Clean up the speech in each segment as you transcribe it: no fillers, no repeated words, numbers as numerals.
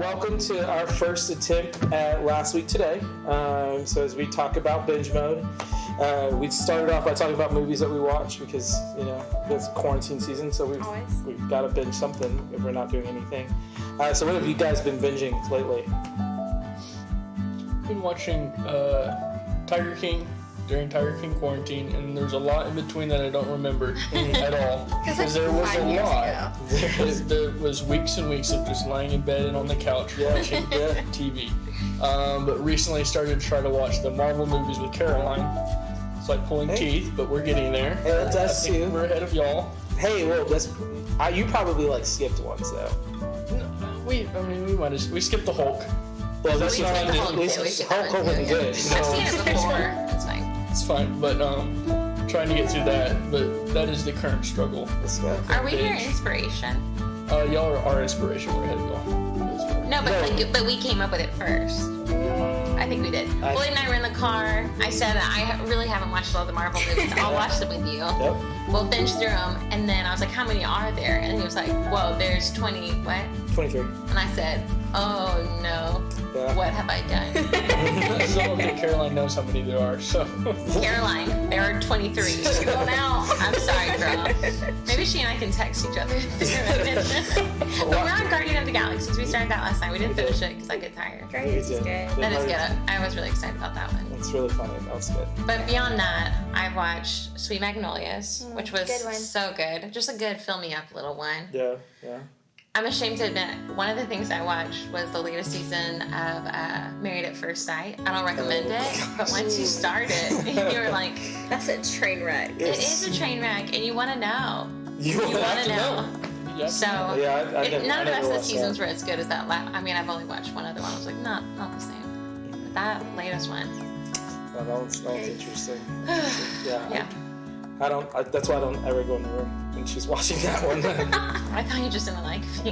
welcome to our first attempt at Last Week Today. So as we talk about binge mode, we started off by talking about movies that we watch because, it's quarantine season, so we've got to binge something if we're not doing anything. So what have you guys been binging lately? I've been watching Tiger King during Tiger King quarantine, and there's a lot in between that I don't remember at all. Because there was a lot. There was weeks and weeks of just lying in bed and on the couch watching TV. But recently I started to try to watch the Marvel movies with Caroline. It's like pulling teeth, but we're getting there. Yeah, that's us too. We're ahead of y'all. Hey, well, you probably skipped ones though. We skipped the Hulk. Well, this Hulk wasn't good. I've seen it before. It's fine. It's fine, but trying to get through that. But that is the current struggle. Are we your inspiration? Y'all are our inspiration. We're ahead of y'all. No, but we came up with it first. I think we did. Floyd and I were in the car. I said I really haven't watched all the Marvel movies. I'll watch them with you. Yep. We'll binge through them, and then I was like, "How many are there?" And he was like, "Well, there's 20." What? 23. And I said, "Oh no, what have I done?" So I don't think Caroline knows how many there are. So Caroline, there are 23. Well, now I'm sorry, girl. Maybe she and I can text each other. But we're on Guardian of the Galaxies. We started that last night. We didn't finish it because I get tired. Guardians is good. That is good. I was really excited about that one. It's really funny. That was good. But beyond that, I watched Sweet Magnolias, which was so good. Just a good fill me up little one. Yeah. I'm ashamed to admit, one of the things I watched was the latest season of Married at First Sight. I don't recommend it, but once you start it, you're like... That's a train wreck. It is a train wreck, and you want to know. You want to know. Yep. So, none of the rest of the seasons were as good as that last... I've only watched one other one. I was like, not the same. But that latest one... That was interesting. Yeah. That's why I don't ever go in the room when she's watching that one. I thought you just didn't like me.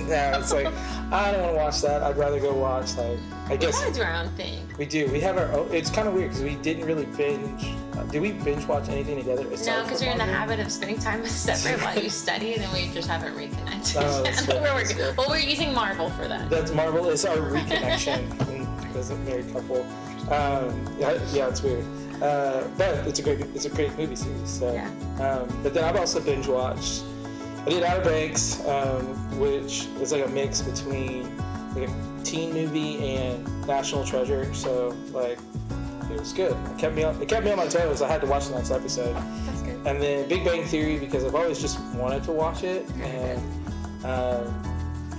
Yeah, it's like, I don't want to watch that. I'd rather go watch, I guess. We do our own thing. We do. We have our own. It's kind of weird because we didn't really binge. Did we binge watch anything together? No, because we're in the habit of spending time separate while you study, and then we just haven't reconnected. Oh, that's good. Well, we're using Marvel for that. That's Marvel is our reconnection as a married couple. Yeah, it's weird. But it's a great movie series. So, but then I've also binge watched. I did Outer Banks, which is like a mix between like a teen movie and National Treasure. So it was good. It kept me on my toes. I had to watch the next episode. That's good. And then Big Bang Theory because I've always just wanted to watch it, and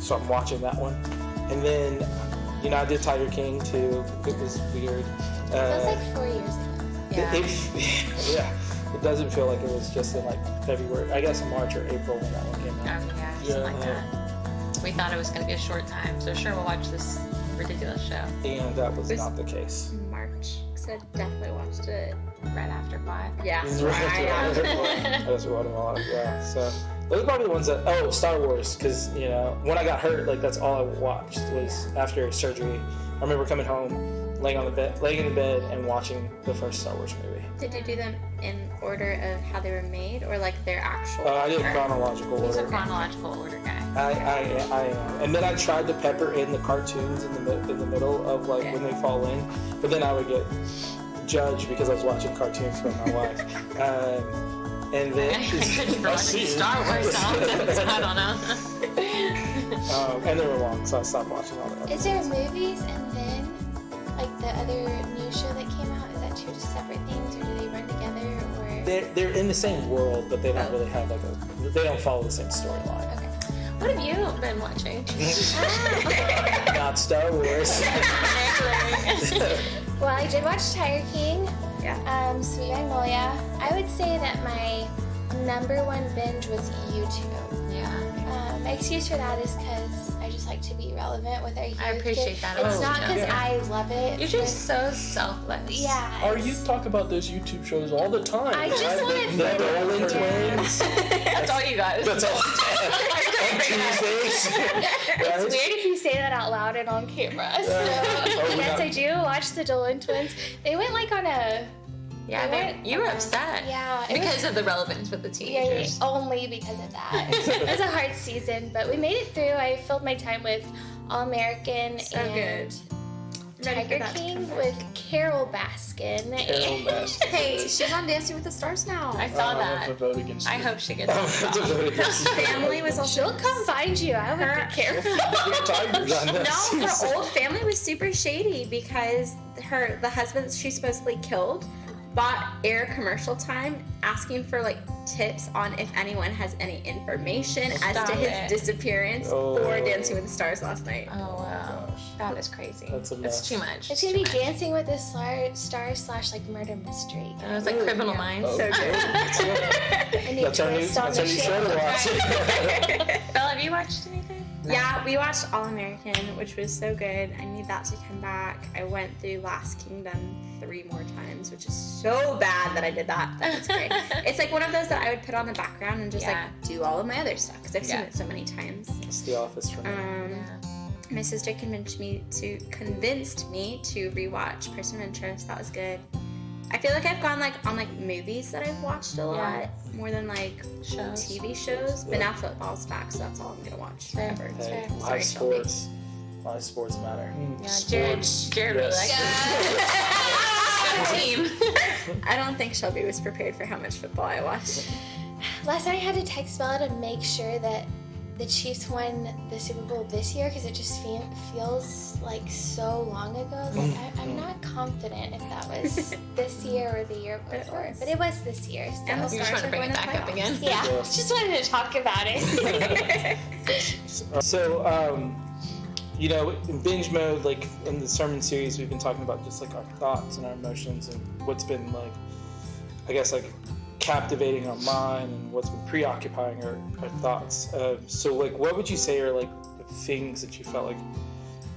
so I'm watching that one. And then I did Tiger King too. It was weird. That was like 4 years ago. It doesn't feel like it was just in February. I guess March or April when that one came out. Something like that. We thought it was going to be a short time, so sure, we'll watch this ridiculous show. And that was not the case. March, because I definitely watched it right after Pod. Yeah. That's what it was. Yeah. So those are probably the ones that. Star Wars, because when I got hurt, that's all I watched was after surgery. I remember coming home, laying in the bed and watching the first Star Wars movie. Did you do them in order of how they were made, or their actual I did chronological order. He's a chronological order guy. I am. And then I tried to pepper in the cartoons in the middle of when they fall in, but then I would get judged because I was watching cartoons with my wife. And then for watching Star Wars songs. I don't know. And they were long, so I stopped watching all that. Is there movies and then the other new show that came out? Is that two just separate things, or do they run together? Or they're in the same world, but they don't really have they don't follow the same storyline. Okay. What have you been watching? Not Star Wars. Well, I did watch Tiger King. Yeah. Sweet Magnolia. I would say that my number one binge was YouTube. Yeah. My excuse for that is because I just like to be relevant with our youth. I appreciate that. It's not because I love it. You're just so selfless. Yeah. Our youth talk about those YouTube shows all the time. I just want to The Rolling Twins. That's all you got. That's all. On Tuesdays. It's weird if you say that out loud and on camera. So, yes, I do watch the Dolan Twins. They went on a... Yeah, you were upset. Yeah. Because of the relevance with the teenagers. Yeah, only because of that. It was a hard season, but we made it through. I filled my time with All American So and Ready for Tiger that to King come with Carol Baskin. Carol Baskin. Hey, she's on Dancing with the Stars now. I saw I that. have to vote against I it. hope she gets It's a on. vote against Her family was also. She'll come find you. I wouldn't be careful. Tigers. No, her old family was super shady because the husband that she supposedly killed bought air commercial time asking for like tips on if anyone has any information as Stop to his it. disappearance Oh. for Dancing with the Stars last night. Oh wow, that is crazy. That's a It's mess. too much. It's gonna be Dancing with the Stars / like murder mystery. It was like Criminal Minds. So good. A new That's our new, twist on that's our the new show. show to watch. Bella, have you watched anything? Yeah, we watched All American, which was so good. I need that to come back. I went through Last Kingdom 3 more times, which is so bad that I did that. That's great. It's like one of those that I would put on the background and just Yeah. like do all of my other stuff because I've seen Yeah. it so many times. It's The Office for me. Yeah. My sister convinced me to rewatch Person of Interest. That was good. I feel like I've gone like on like movies that I've watched a lot more than like Shows. TV shows. But now football's back, so that's all I'm gonna watch Fair. forever. Hey, Sorry, live Shelby. sports. Live sports matter. Yeah, Jared really likes Yes. it. Good team. I don't think Shelby was prepared for how much football I watched. Last night I had to text Bella to make sure that the Chiefs won the Super Bowl this year because it just feels like so long ago. I was like, I'm not confident if that was this year or the year before, but it was this year. So. And the You're trying to bring it back up again. Yeah, Yeah. just wanted to talk about it. So, you know, in binge mode, like in the sermon series, we've been talking about just like our thoughts and our emotions and what's been like, I guess, like captivating our mind and what's been preoccupying our thoughts. So, like, what would you say are like the things that you felt like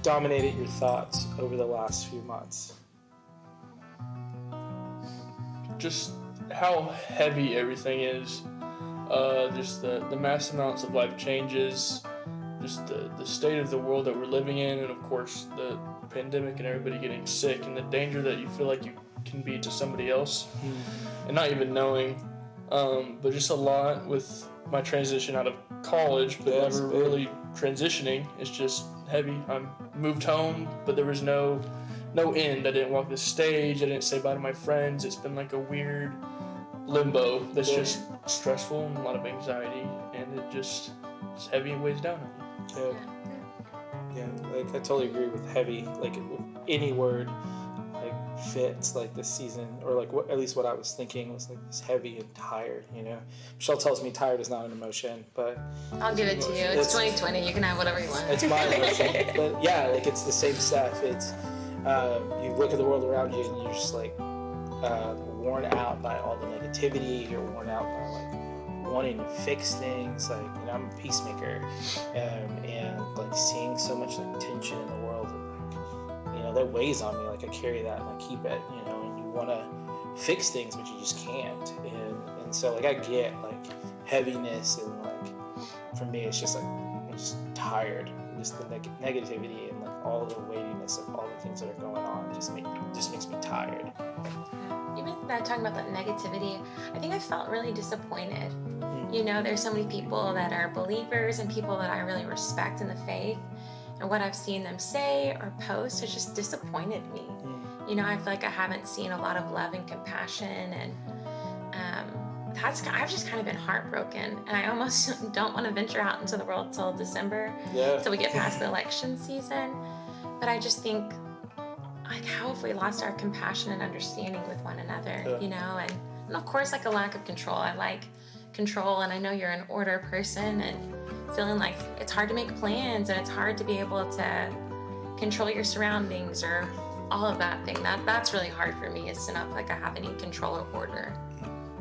dominated your thoughts over the last few months? Just how heavy everything is. Just the mass amounts of life changes. Just the state of the world that we're living in, and of course the pandemic and everybody getting sick, and the danger that you feel like you can be to somebody else, and not even knowing. But just a lot with my transition out of college, but That's never big. really transitioning. It's just heavy. I moved home, but there was no end. I didn't walk the stage. I didn't say bye to my friends. It's been like a weird limbo that's Yeah. just stressful and a lot of anxiety, and it's heavy and weighs down on you. Yeah, like I totally agree with heavy. Like any word, like fits like this season, or like at least what I was thinking was like this heavy and tired. You know, Michelle tells me tired is not an emotion, but I'll give it to you. It's 2020. You can have whatever you want. it's my emotion. But yeah, like it's the same stuff. It's you look at the world around you and you're just like worn out by all the negativity. You're worn out by like wanting to fix things. Like, you know, I'm a peacemaker, and like seeing so much like tension in the world, like, you know, that weighs on me. Like I carry that and I keep it, you know, and you want to fix things but you just can't, and so like I get like heaviness, and like for me it's just like I'm just tired. Just the negativity and like all the weightiness of all the things that are going on just makes me tired. Even that, talking about that negativity, I think I felt really disappointed. You know, there's so many people that are believers and people that I really respect in the faith, and what I've seen them say or post has just disappointed me. You know, I feel like I haven't seen a lot of love and compassion, and I've just kind of been heartbroken, and I almost don't want to venture out into the world till December, till we get past the election season. But I just think, like, how have we lost our compassion and understanding with one another, you know? And of course, like a lack of control. I like control, and I know you're an order person, and feeling like it's hard to make plans, and it's hard to be able to control your surroundings or all of that thing. That's really hard for me, is to not feel like I have any control or order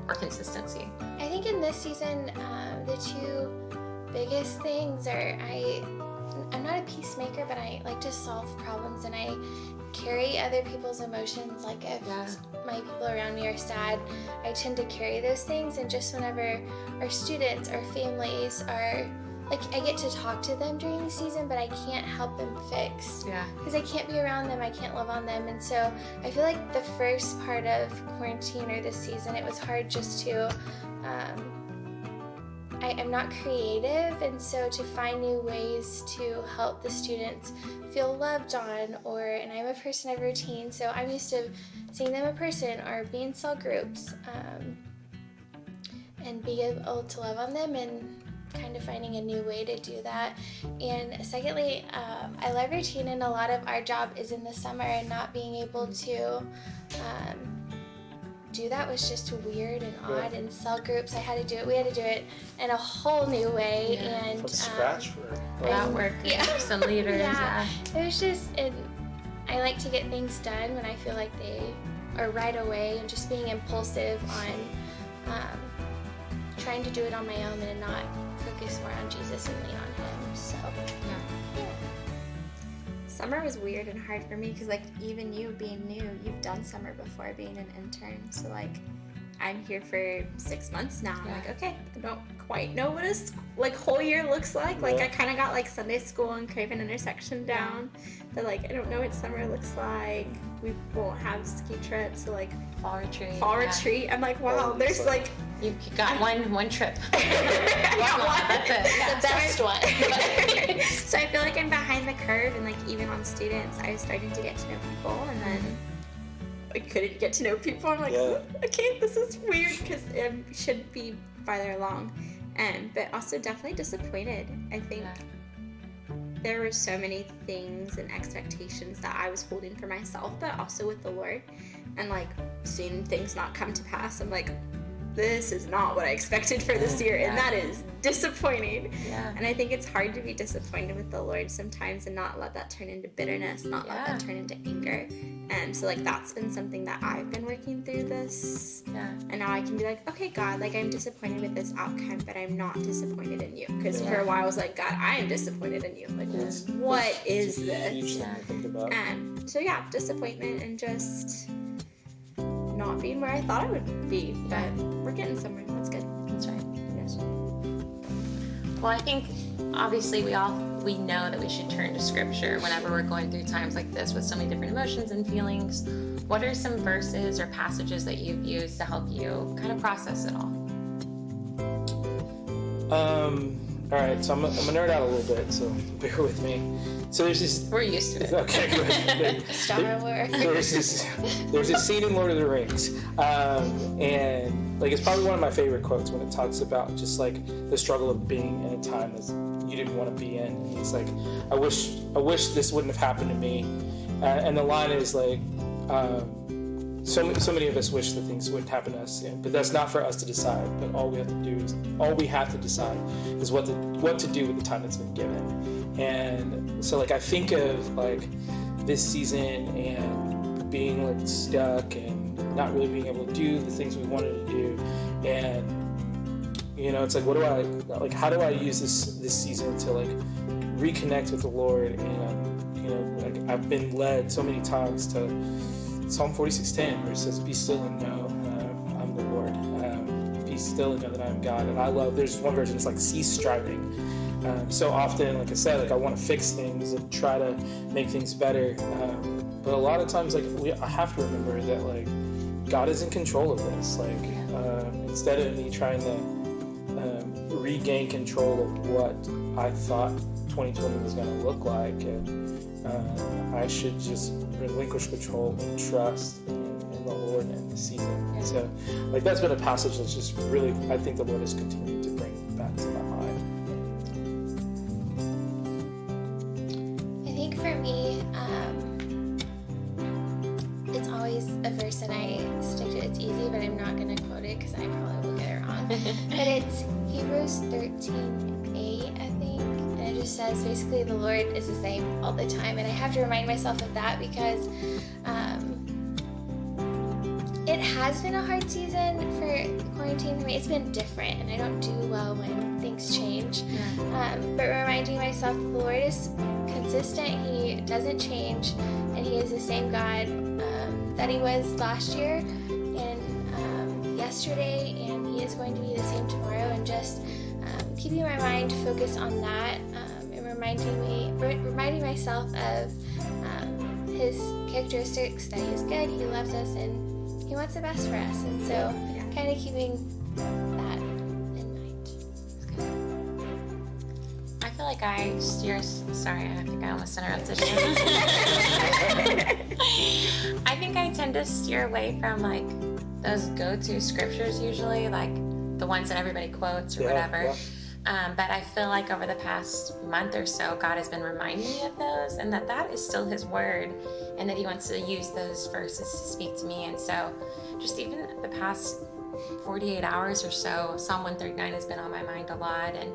or consistency. I think in this season, the two biggest things are I'm not a peacemaker, but I like to solve problems, and I carry other people's emotions. Like if my people around me are sad, I tend to carry those things, and just whenever our students, our families are, like, I get to talk to them during the season, but I can't help them fix. Yeah. Because I can't be around them, I can't love on them, and so I feel like the first part of quarantine or this season, it was hard just to, I'm not creative, and so to find new ways to help the students feel loved on, and I'm a person of routine, so I'm used to seeing them in person or being in cell groups, and being able to love on them and kind of finding a new way to do that. And secondly, I love routine, and a lot of our job is in the summer, and not being able to do that was just weird and odd. And cell groups, we had to do it in a whole new way, and from scratch for workers, some leaders. Yeah, it was just, I like to get things done when I feel like they are right away, and just being impulsive on trying to do it on my own and not focus more on Jesus and lean on him. So summer was weird and hard for me because, like, even you being new, you've done summer before being an intern. So, like, I'm here for 6 months now. I'm like, okay, I don't quite know what a whole year looks like. Like, I kind of got, like, Sunday school and Craven Intersection down. But, like, I don't know what summer looks like. We won't have ski trips. So, like, fall retreat. I'm like, wow, there's, like... You got one trip. I got one. That's it. yeah, the best one. So I feel like I'm behind the curve, and like even on students, I was starting to get to know people, and then I couldn't get to know people. I'm like, okay, this is weird because it should be farther along, but also definitely disappointed. I think there were so many things and expectations that I was holding for myself, but also with the Lord, and like seeing things not come to pass. I'm like, this is not what I expected for this year, and that is disappointing. Yeah. And I think it's hard to be disappointed with the Lord sometimes and not let that turn into bitterness, not let that turn into anger. And so, like, that's been something that I've been working through this. Yeah. And now I can be like, okay, God, like, I'm disappointed with this outcome, but I'm not disappointed in you. Because for a while I was like, God, I am disappointed in you. Like, what is this? So, yeah, disappointment and just... not being where I thought I would be, but we're getting somewhere. That's good. That's right. Yes. Well, I think obviously we know that we should turn to Scripture whenever we're going through times like this with so many different emotions and feelings. What are some verses or passages that you've used to help you kind of process it all? All right, so I'm gonna nerd out a little bit, so bear with me. So there's this. We're used to it. Okay, good. Star Wars. There's this scene in Lord of the Rings, and like it's probably one of my favorite quotes when it talks about just like the struggle of being in a time that you didn't want to be in. And it's like, I wish this wouldn't have happened to me, and the line is like. So many of us wish that things wouldn't happen to us, but that's not for us to decide. But all we have to decide is what to do with the time that's been given. And so, like, I think of like this season and being like stuck and not really being able to do the things we wanted to do, and it's like, how do I use this season to like reconnect with the Lord? And like I've been led so many times to Psalm 46:10, where it says, "Be still and know I'm the Lord. Be still and know that I am God." And I love. There's one version. It's like cease striving. So often, like I said, like I want to fix things and try to make things better. But a lot of times, like I have to remember that like God is in control of this. Like instead of me trying to regain control of what I thought 2020 was going to look like, and I should just relinquish control and trust in the Lord and the season. Yeah. So, like, that's been a passage that's just really, I think the Lord has continued to bring back to my mind. I think for me, it's always a verse and I stick to it. It's easy, but I'm not going to quote it because I probably will get it wrong. But it's Hebrews 13:8, I think. And it just says, basically, the Lord is the same all the time. And I have to remind myself of that because it has been a hard season for quarantine for me. It's been different, and I don't do well when things change. But reminding myself that the Lord is consistent. He doesn't change, and He is the same God that He was last year and yesterday, and He is going to be the same tomorrow. And just keeping my mind focused on that and reminding myself of His characteristics, that He is good, He loves us, and He wants the best for us. And so kind of keeping that in mind. I steer. Sorry, I think I almost interrupted you. I think I tend to steer away from like those go-to scriptures usually, like the ones that everybody quotes or whatever. Yeah. But I feel like over the past month or so, God has been reminding me of those, and that is still His word, and that He wants to use those verses to speak to me. And so, just even the past 48 hours or so, Psalm 139 has been on my mind a lot, and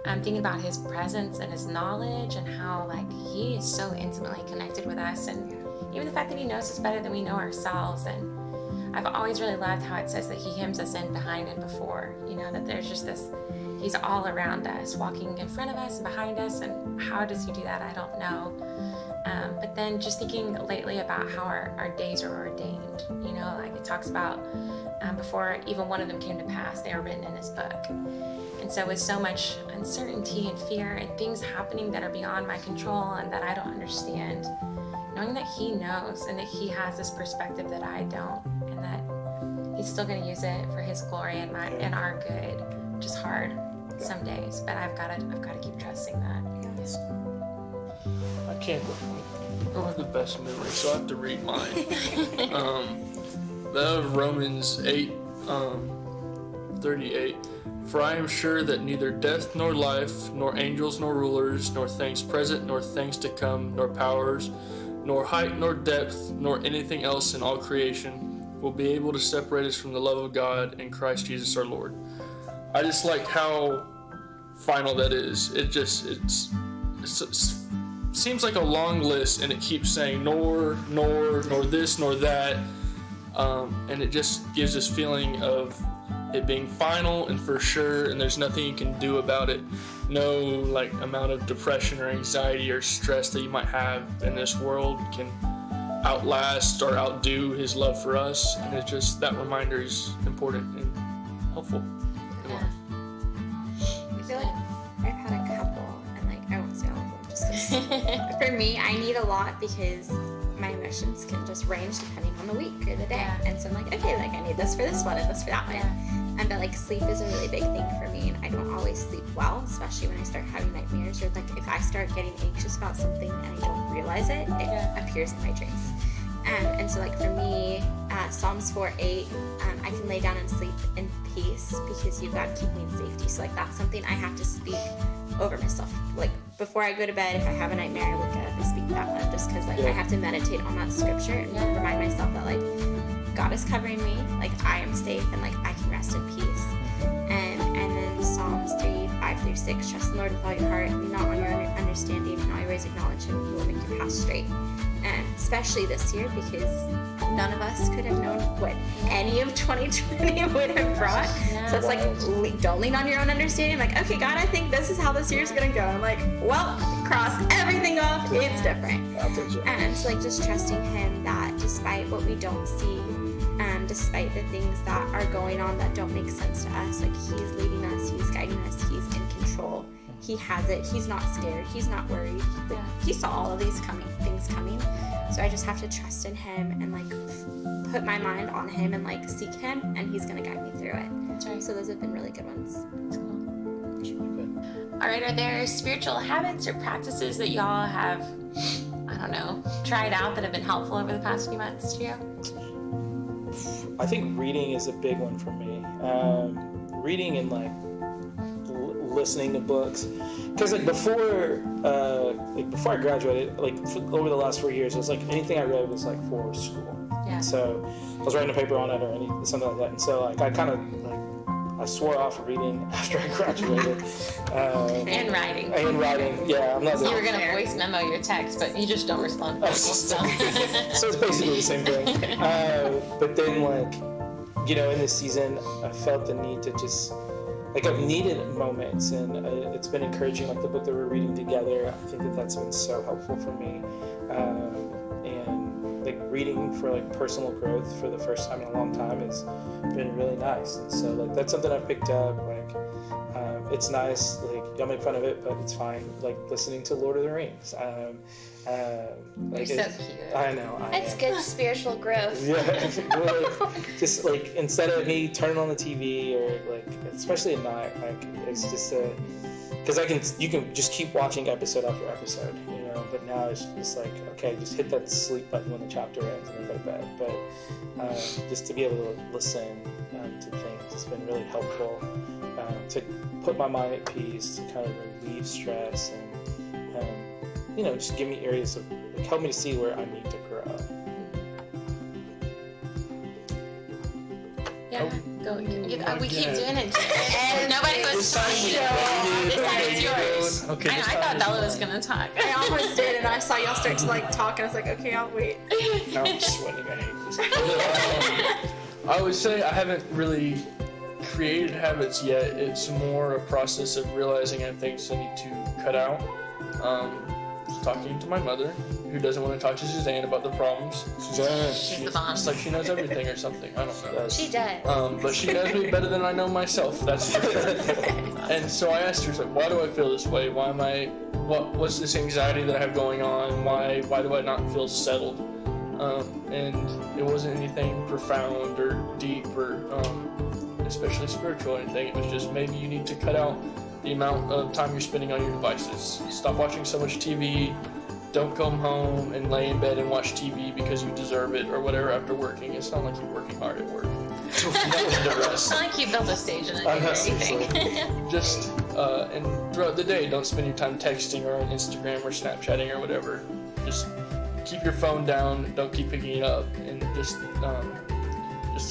I'm thinking about His presence and His knowledge, and how like He is so intimately connected with us, and even the fact that He knows us better than we know ourselves. And I've always really loved how it says that He hems us in behind and before, that there's just this, He's all around us, walking in front of us and behind us, and how does He do that? I don't know. But then just thinking lately about how our days are ordained, like it talks about before even one of them came to pass, they were written in His book. And so with so much uncertainty and fear and things happening that are beyond my control and that I don't understand, knowing that He knows and that He has this perspective that I don't, and that He's still going to use it for His glory and our good, which is hard some days, but I've got to keep trusting that. I don't have the best memory, so I have to read mine. Romans 8:38. For I am sure that neither death nor life, nor angels nor rulers, nor things present nor things to come, nor powers, nor height nor depth, nor anything else in all creation will be able to separate us from the love of God in Christ Jesus our Lord. I just like how final that is. It seems like a long list, and it keeps saying nor this, nor that, and it just gives this feeling of it being final and for sure, and there's nothing you can do about it. No like amount of depression or anxiety or stress that you might have in this world can outlast or outdo His love for us, and it's just that reminder is important and helpful in life. I feel like I've had a couple, and like I won't say all of them, just 'cause for me, I need a lot because my emotions can just range depending on the week or the day. And so I'm like, okay, like I need this for this one and this for that one. And but like sleep is a really big thing for me, and I don't always sleep well, especially when I start having nightmares, or like if I start getting anxious about something and I don't realize it, it appears in my dreams. And so like for me, Psalms 4:8, I can lay down and sleep in peace because you, God, keep me in safety. So like that's something I have to speak over myself. Like before I go to bed, if I have a nightmare, I look at it and speak that one, just because like I have to meditate on that scripture and remind myself that like God is covering me, like I am safe, and like I can rest in peace. And then Psalms 3:5-6, trust the Lord with all your heart, lean not on your understanding, and always acknowledge Him, He will make your path straight. And especially this year, because none of us could have known what any of 2020 would have brought. So it's like, don't lean on your own understanding. Like, okay, God, I think this is how this year's gonna go. I'm like, well, cross everything off. It's different. And it's like just trusting Him that despite what we don't see, despite the things that are going on that don't make sense to us, like He's leading us, He's guiding us, He's in control. He has it. He's not scared. He's not worried. He saw all of these things coming. So I just have to trust in Him and like put my mind on Him and like seek Him, and He's gonna guide me through it. That's right. So those have been really good ones. That's cool. That's really good. All right. Are there spiritual habits or practices that y'all have, I don't know, tried out that have been helpful over the past few months to you? I think reading is a big one for me. Reading and like listening to books, because like before I graduated, like over the last 4 years, it was like anything I read was like for school. Yeah. So I was writing a paper on it or something like that, and so like I kind of like I swore off reading after I graduated. And writing. Yeah, I'm not. So you were gonna voice memo your text, but you just don't respond to people. So it's basically the same thing. But then like, in this season, I felt the need to just. Like I've needed moments, and it's been encouraging. Like the book that we're reading together, I think that's been so helpful for me. And like reading for like personal growth for the first time in a long time has been really nice. And so like that's something I've picked up. Like it's nice. Like y'all make fun of it, but it's fine. Like listening to Lord of the Rings. Like you're so cute. I know. It's good spiritual growth. Yeah, really, just like instead of me turning on the TV or like, especially at night, like it's just because you can just keep watching episode after episode, you know. But now it's just like, okay, just hit that sleep button when the chapter ends and then go to bed. But just to be able to listen to things has been really helpful to put my mind at peace, to kind of relieve stress, and you know, just give me areas of help me to see where I need to grow. Yeah, go. We keep doing it. Nobody was talking. This time it's yours. Okay, I thought Bella was gonna talk. I almost did, and I saw y'all start to like talk, and I was like, okay, I'll wait. Now I'm sweating. I hate this. I would say I haven't really created habits yet. It's more a process of realizing I have things I need to cut out. Just talking to my mother, who doesn't want to talk to Suzanne about the problems. Suzanne, She's the bomb. It's like she knows everything or something. I don't know. She does. But she knows me better than I know myself. That's for sure. And so I asked her, like, why do I feel this way? Why am I? What's this anxiety that I have going on? Why do I not feel settled? And it wasn't anything profound or deep or especially spiritual or anything. It was just maybe you need to cut out the amount of time you're spending on your devices. Stop watching so much TV. Don't come home and lay in bed and watch TV because you deserve it or whatever after working. It's not like you're working hard at work. It's not like you built a stage in it or anything. Just, and throughout the day, don't spend your time texting or on Instagram or Snapchatting or whatever. Just keep your phone down, don't keep picking it up, and just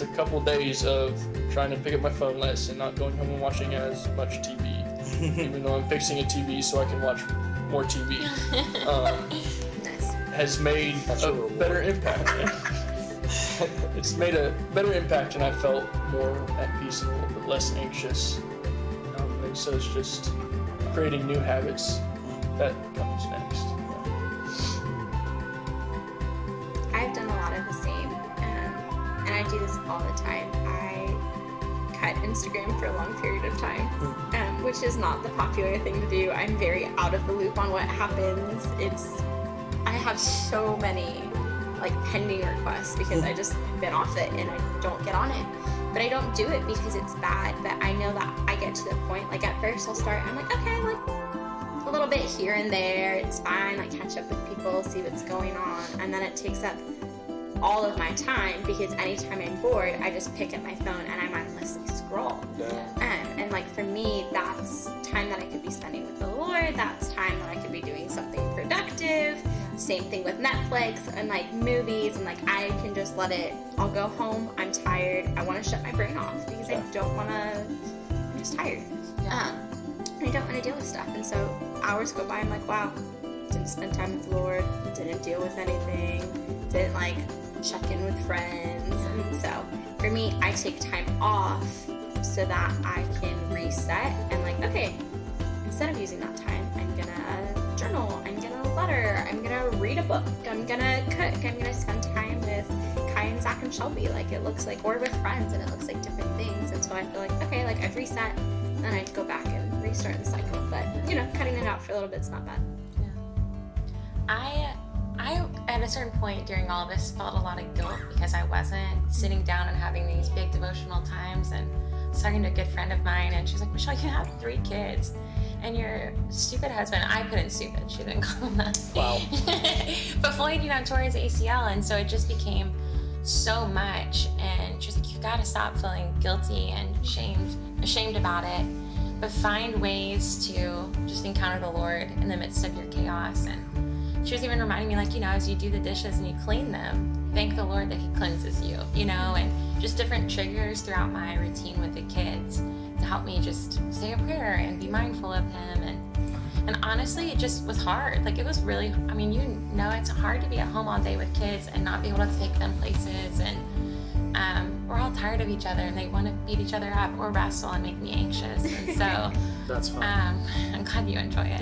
a couple days of trying to pick up my phone less and not going home and watching as much TV. Even though I'm fixing a TV so I can watch more TV, Nice. has made a better impact. It's made a better impact, and I felt more at peace and a little bit less anxious. And so it's just creating new habits that comes next. I've done a lot of the same, and I do this all the time. I cut Instagram for a long period of time, which is not the popular thing to do. I'm very out of the loop on what happens. I have so many like pending requests because I just have been off it and I don't get on it. But I don't do it because it's bad, but I know that I get to the point, like at first I'll start, I'm like, okay, like a little bit here and there, it's fine, like catch up with people, see what's going on, and then it takes up all of my time because anytime I'm bored, I just pick up my phone and I mindlessly scroll. And like for me, that's time that I could be spending with the Lord, that's time that I could be doing something productive. Same thing with Netflix and like movies, and like I can just let it, I'll go home, I'm tired, I want to shut my brain off because I don't want to, I'm just tired. I don't want to deal with stuff, and so hours go by, I'm like, wow, didn't spend time with the Lord, didn't deal with anything, didn't like check in with friends. And so for me, I take time off so that I can reset and like, okay, instead of using that time, I'm gonna journal, I'm gonna letter, I'm gonna read a book, I'm gonna cook, I'm gonna spend time with Kai and Zach and Shelby, like it looks like, or with friends, and it looks like different things. And so I feel like, okay, like I've reset, then I go back and restart the cycle. But you know, cutting it out for a little bit's not bad. I at a certain point during all of this felt a lot of guilt because I wasn't sitting down and having these big devotional times. And I was talking to a good friend of mine, and she's like, Michelle, you have 3 kids. And your stupid husband, I put in stupid, she didn't call him that. Wow. But Floyd, tore his ACL, and so it just became so much. And she's like, you've got to stop feeling guilty and ashamed about it, but find ways to just encounter the Lord in the midst of your chaos. And she was even reminding me, like, as you do the dishes and you clean them, thank the Lord that He cleanses you, and just different triggers throughout my routine with the kids to help me just say a prayer and be mindful of Him. And honestly, it just was hard. Like, it was really, it's hard to be at home all day with kids and not be able to take them places. And we're all tired of each other, and they want to beat each other up or wrestle and make me anxious. And so That's fun. I'm glad you enjoy it.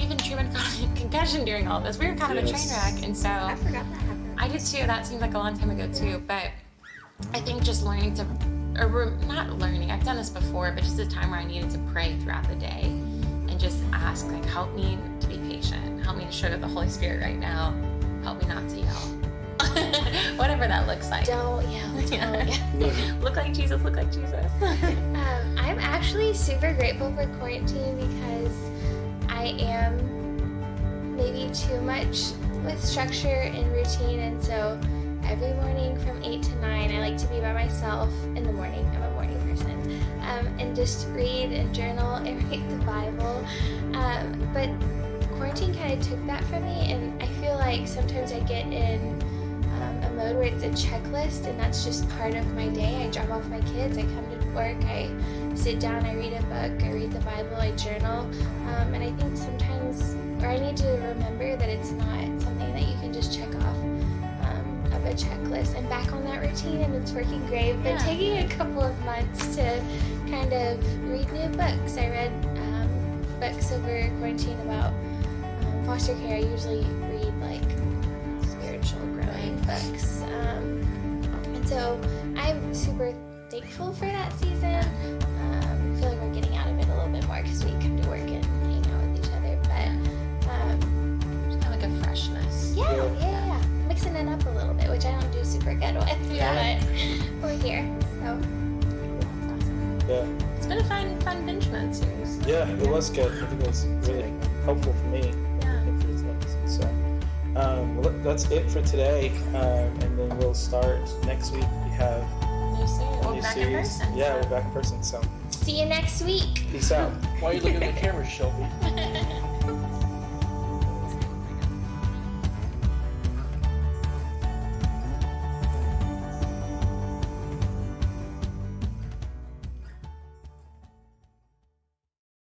Even Truman got a concussion during all this. We were kind of a train wreck, and so I forgot that happened. I did too. That seems like a long time ago too. But I think just learning to, or not learning, I've done this before, but just a time where I needed to pray throughout the day and just ask, like, help me to be patient. Help me to show the Holy Spirit right now. Help me not to yell. Whatever that looks like. Don't, Look like Jesus, look like Jesus. I'm actually super grateful for quarantine because I am maybe too much with structure and routine, and so every morning from 8 to 9 I like to be by myself in the morning. I'm a morning person, and just read and journal and read the Bible, but quarantine kind of took that from me, and I feel like sometimes I get in a mode where it's a checklist, and that's just part of my day. I drop off my kids, I come to work, I sit down, I read a book, I read the Bible, I journal, and I think sometimes, or I need to remember that it's not something that you can just check off of a checklist. I'm back on that routine, and it's working great. But taking a couple of months to kind of read new books. I read books over quarantine about foster care. I usually read like spiritual growing books, and so I'm super thankful for that season. I feel like we're getting out of it a little bit more because we come to work and hang out with each other, but Just kind of like a freshness. yeah, mixing it up a little bit, which I don't do super good with, but we're here, so that's awesome. Yeah. It's been a fun binge mode series. Yeah, it was good. I think it was really helpful for me. Yeah. For this episode. So, well, that's it for today, and then we'll start next week. We have New series. a We're new back series. in person. Yeah, we're back in person. So, See you next week. peace out. Why are you looking at the camera, Shelby?